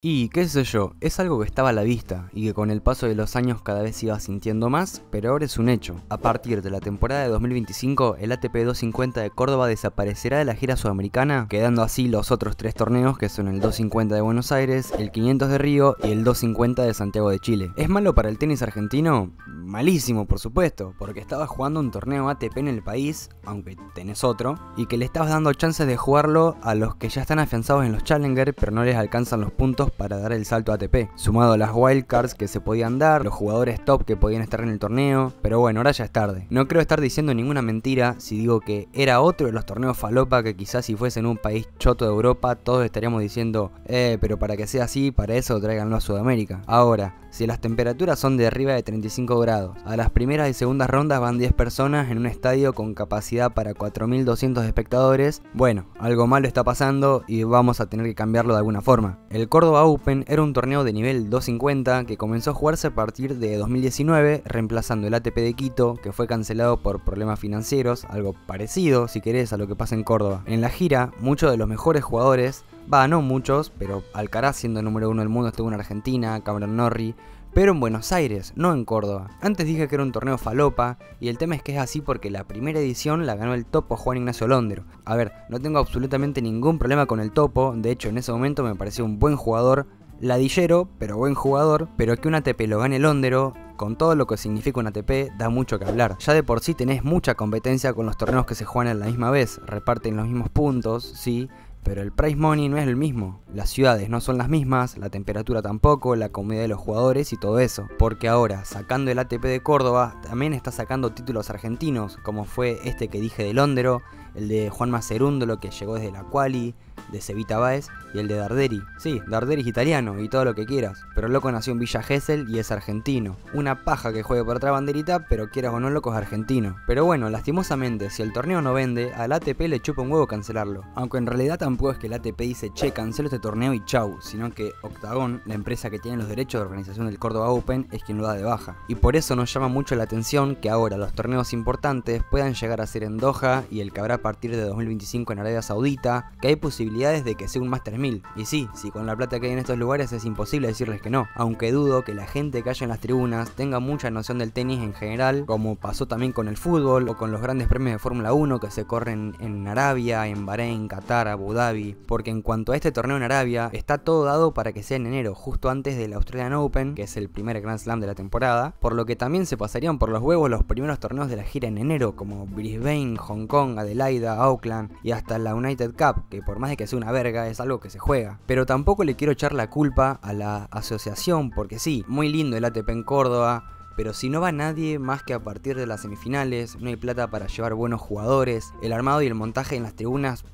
Y qué sé yo, es algo que estaba a la vista y que con el paso de los años cada vez se iba sintiendo más, pero ahora es un hecho. A partir de la temporada de 2025, el ATP 250 de Córdoba desaparecerá de la gira sudamericana, quedando así los otros tres torneos que son el 250 de Buenos Aires, el 500 de Río y el 250 de Santiago de Chile. ¿Es malo para el tenis argentino? Malísimo, por supuesto, porque estabas jugando un torneo ATP en el país, aunque tenés otro, y que le estabas dando chances de jugarlo a los que ya están afianzados en los Challenger, pero no les alcanzan los puntos para dar el salto a ATP, sumado a las wildcards que se podían dar, los jugadores top que podían estar en el torneo, pero bueno, ahora ya es tarde. No creo estar diciendo ninguna mentira si digo que era otro de los torneos falopa que quizás si fuese en un país choto de Europa todos estaríamos diciendo, pero para que sea así, para eso tráiganlo a Sudamérica. Ahora, si las temperaturas son de arriba de 35 grados, a las primeras y segundas rondas van 10 personas en un estadio con capacidad para 4.200 espectadores, bueno, algo malo está pasando y vamos a tener que cambiarlo de alguna forma. El Córdoba Open era un torneo de nivel 250 que comenzó a jugarse a partir de 2019, reemplazando el ATP de Quito, que fue cancelado por problemas financieros, algo parecido, si querés, a lo que pasa en Córdoba. En la gira, muchos de los mejores jugadores, no muchos, pero Alcaraz siendo el número 1 del mundo estuvo en Argentina, Cameron Norrie, pero en Buenos Aires, no en Córdoba. Antes dije que era un torneo falopa, y el tema es que es así porque la primera edición la ganó el Topo Juan Ignacio Londero. A ver, no tengo absolutamente ningún problema con el Topo, de hecho en ese momento me pareció un buen jugador, ladillero, pero buen jugador, pero que un ATP lo gane Londero, con todo lo que significa un ATP, da mucho que hablar. Ya de por sí tenés mucha competencia con los torneos que se juegan a la misma vez, reparten los mismos puntos, sí, pero el prize money no es el mismo, las ciudades no son las mismas, la temperatura tampoco, la comodidad de los jugadores y todo eso. Porque ahora, sacando el ATP de Córdoba, también está sacando títulos argentinos, como fue este que dije de Londero, el de Juanma Cerúndolo que llegó desde la quali, de Cevita Báez, y el de Darderi. Sí, Darderi es italiano y todo lo que quieras, pero el loco nació en Villa Gesell y es argentino. Una paja que juegue por otra banderita, pero quieras o no, loco es argentino. Pero bueno, lastimosamente, si el torneo no vende, al ATP le chupa un huevo cancelarlo. Aunque en realidad tampoco es que el ATP dice, che, cancelo este torneo y chau, sino que Octagon, la empresa que tiene los derechos de organización del Córdoba Open, es quien lo da de baja. Y por eso nos llama mucho la atención que ahora los torneos importantes puedan llegar a ser en Doha y el que habrá a partir de 2025 en Arabia Saudita, que hay posibilidades de que sea un Master 1000. Y sí, con la plata que hay en estos lugares es imposible decirles que no, aunque dudo que la gente que haya en las tribunas tenga mucha noción del tenis en general, como pasó también con el fútbol o con los grandes premios de Fórmula 1 que se corren en Arabia, en Bahrein, Qatar, Abu Dhabi, porque en cuanto a este torneo en Arabia, está todo dado para que sea en enero, justo antes del Australian Open, que es el primer Grand Slam de la temporada, por lo que también se pasarían por los huevos los primeros torneos de la gira en enero, como Brisbane, Hong Kong, Adelaida, Auckland y hasta la United Cup, que por más de que sea una verga, es algo que se juega. Pero tampoco le quiero echar la culpa a la asociación, porque sí, muy lindo el ATP en Córdoba, pero si no va nadie más que a partir de las semifinales, no hay plata para llevar buenos jugadores, el armado y el montaje en las tribunas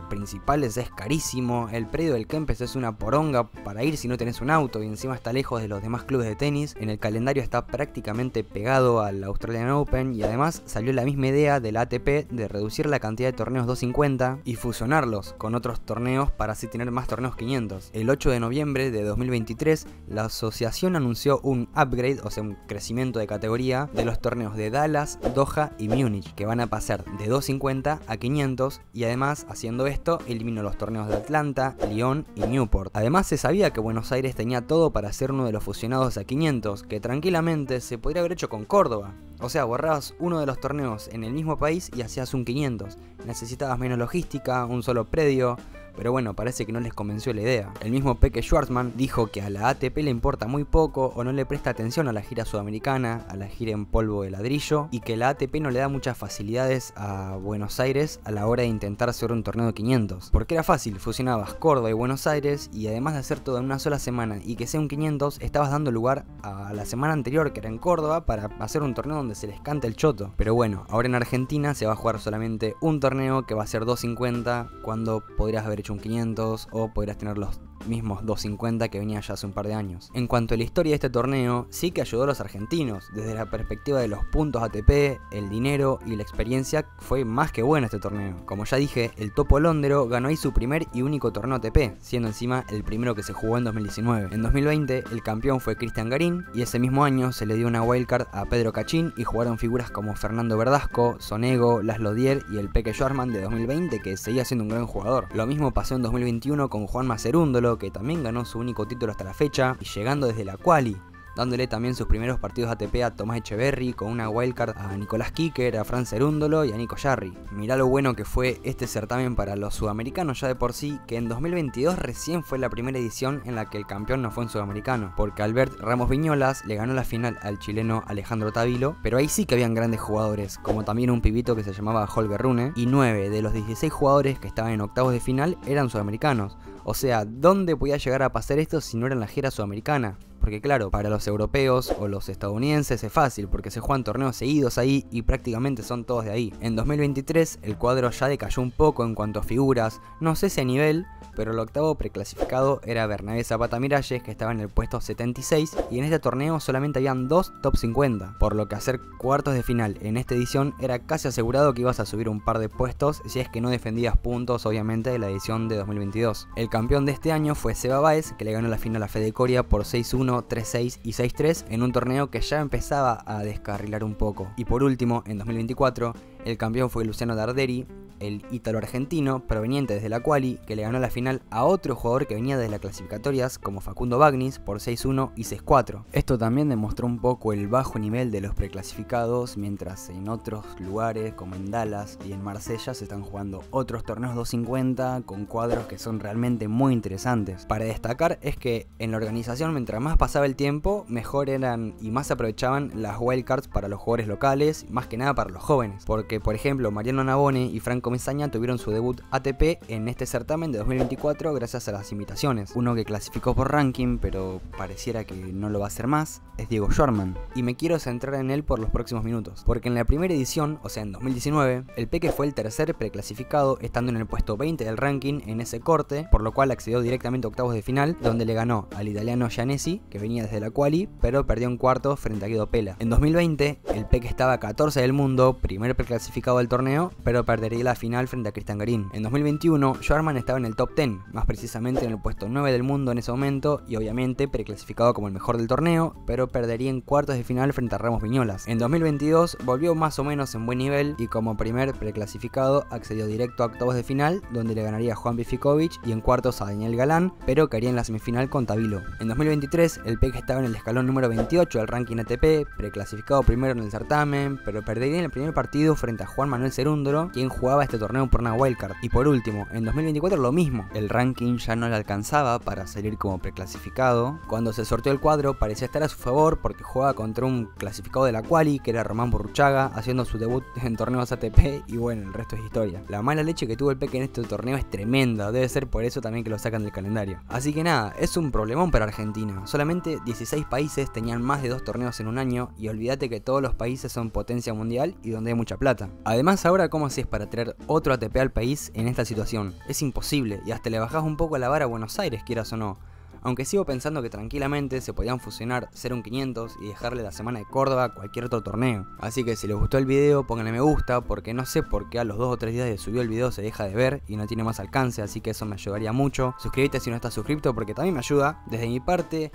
principales es carísimo, el predio del Kempes es una poronga para ir si no tenés un auto y encima está lejos de los demás clubes de tenis, en el calendario está prácticamente pegado al Australian Open y además salió la misma idea de la ATP de reducir la cantidad de torneos 250 y fusionarlos con otros torneos para así tener más torneos 500. El 8 de noviembre de 2023 la asociación anunció un upgrade, o sea un crecimiento de categoría de los torneos de Dallas, Doha y Múnich, que van a pasar de 250 a 500 y además haciendo esto, eliminó los torneos de Atlanta, Lyon y Newport. Además se sabía que Buenos Aires tenía todo para ser uno de los fusionados a 500, que tranquilamente se podría haber hecho con Córdoba. O sea, borrabas uno de los torneos en el mismo país y hacías un 500. Necesitabas menos logística, un solo predio, pero bueno, parece que no les convenció la idea. El mismo Peke Schwartzman dijo que a la ATP le importa muy poco o no le presta atención a la gira sudamericana, a la gira en polvo de ladrillo, y que la ATP no le da muchas facilidades a Buenos Aires a la hora de intentar hacer un torneo de 500. Porque era fácil, fusionabas Córdoba y Buenos Aires y además de hacer todo en una sola semana y que sea un 500, estabas dando lugar a la semana anterior que era en Córdoba para hacer un torneo donde se les canta el choto. Pero bueno, ahora en Argentina se va a jugar solamente un torneo que va a ser 250 cuando podrías haber hecho un 500 o podrías tener los mismos 250 que venía ya hace un par de años. En cuanto a la historia de este torneo, sí que ayudó a los argentinos, desde la perspectiva de los puntos ATP, el dinero y la experiencia fue más que bueno este torneo. Como ya dije, el Topo Londero ganó ahí su primer y único torneo ATP, siendo encima el primero que se jugó en 2019. En 2020 el campeón fue Cristian Garín y ese mismo año se le dio una wildcard a Pedro Cachín y jugaron figuras como Fernando Verdasco, Sonego, Laszlo Dier y el Peke Schwartzman de 2020 que seguía siendo un gran jugador. Lo mismo pasó en 2021 con Juanma Cerúndolo, Tábilo, que también ganó su único título hasta la fecha, y llegando desde la quali, dándole también sus primeros partidos ATP a Tomás Echeverry, con una wildcard a Nicolás Kicker, a Fran Cerúndolo y a Nico Jarry. Mirá lo bueno que fue este certamen para los sudamericanos ya de por sí, que en 2022 recién fue la primera edición en la que el campeón no fue un sudamericano, porque Albert Ramos Viñolas le ganó la final al chileno Alejandro Tábilo, pero ahí sí que habían grandes jugadores, como también un pibito que se llamaba Holger Rune, y 9 de los 16 jugadores que estaban en octavos de final eran sudamericanos. O sea, ¿dónde podía llegar a pasar esto si no era en la gira sudamericana? Porque claro, para los europeos o los estadounidenses es fácil porque se juegan torneos seguidos ahí y prácticamente son todos de ahí. En 2023 el cuadro ya decayó un poco en cuanto a figuras, no sé si a nivel, pero el octavo preclasificado era Bernabé Zapata Miralles, que estaba en el puesto 76, y en este torneo solamente habían 2 top 50, por lo que hacer cuartos de final en esta edición era casi asegurado que ibas a subir un par de puestos si es que no defendías puntos obviamente de la edición de 2022. El campeón de este año fue Seba Báez, que le ganó la final a Fede Coria por 6-1, 3-6 y 6-3 en un torneo que ya empezaba a descarrilar un poco. Y por último, en 2024, el campeón fue Luciano Darderi, el ítalo-argentino proveniente desde la quali, que le ganó la final a otro jugador que venía desde las clasificatorias como Facundo Bagnis por 6-1 y 6-4. Esto también demostró un poco el bajo nivel de los preclasificados, mientras en otros lugares como en Dallas y en Marsella se están jugando otros torneos 250 con cuadros que son realmente muy interesantes. Para destacar es que en la organización, mientras más pasaba el tiempo, mejor eran y más aprovechaban las wildcards para los jugadores locales, más que nada para los jóvenes, porque por ejemplo Mariano Navone y Franco Mesaña tuvieron su debut ATP en este certamen de 2024 gracias a las invitaciones. Uno que clasificó por ranking pero pareciera que no lo va a hacer más es Diego Schwartzman, y me quiero centrar en él por los próximos minutos, porque en la primera edición, o sea en 2019, el Peque fue el tercer preclasificado estando en el puesto 20 del ranking en ese corte, por lo cual accedió directamente a octavos de final, donde le ganó al italiano Giannessi, que venía desde la quali, pero perdió en cuartos frente a Guido Pella. En 2020, el Peque estaba 14 del mundo, primer preclasificado del torneo, pero perdería la final frente a Cristian Garín. En 2021, Schwartzman estaba en el top 10, más precisamente en el puesto 9 del mundo en ese momento, y obviamente preclasificado como el mejor del torneo, pero perdería en cuartos de final frente a Ramos Viñolas. En 2022 volvió más o menos en buen nivel y como primer preclasificado accedió directo a octavos de final, donde le ganaría a Juan Bifikovic y en cuartos a Daniel Galán, pero caería en la semifinal con Tábilo. En 2023 el Peque estaba en el escalón número 28 del ranking ATP, preclasificado primero en el certamen, pero perdería en el primer partido frente a Juan Manuel Cerúndolo, quien jugaba este torneo por una wildcard. Y por último, en 2024 lo mismo, el ranking ya no le alcanzaba para salir como preclasificado. Cuando se sorteó el cuadro parecía estar a su favor porque jugaba contra un clasificado de la quali que era Román Burruchaga, haciendo su debut en torneos ATP, y bueno, el resto es historia. La mala leche que tuvo el Peque en este torneo es tremenda, debe ser por eso también que lo sacan del calendario. Así que nada, es un problemón para Argentina, solamente 16 países tenían más de 2 torneos en un año, y olvídate que todos los países son potencia mundial y donde hay mucha plata. Además ahora, ¿cómo haces para traer otro ATP al país en esta situación? Es imposible, y hasta le bajás un poco la vara a Buenos Aires, quieras o no. Aunque sigo pensando que tranquilamente se podían fusionar hacer un 500 y dejarle la semana de Córdoba a cualquier otro torneo. Así que si les gustó el video, pónganle me gusta, porque no sé por qué a los 2 o 3 días de subió el video se deja de ver y no tiene más alcance, así que eso me ayudaría mucho. Suscríbete si no estás suscrito porque también me ayuda, desde mi parte.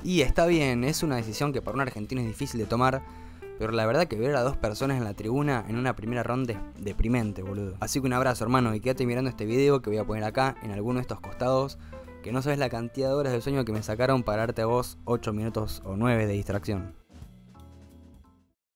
Y está bien, es una decisión que para un argentino es difícil de tomar, pero la verdad que ver a 2 personas en la tribuna en una primera ronda es deprimente, boludo. Así que un abrazo, hermano, y quédate mirando este video que voy a poner acá en alguno de estos costados, que no sabes la cantidad de horas de sueño que me sacaron para darte a vos 8 minutos o 9 de distracción.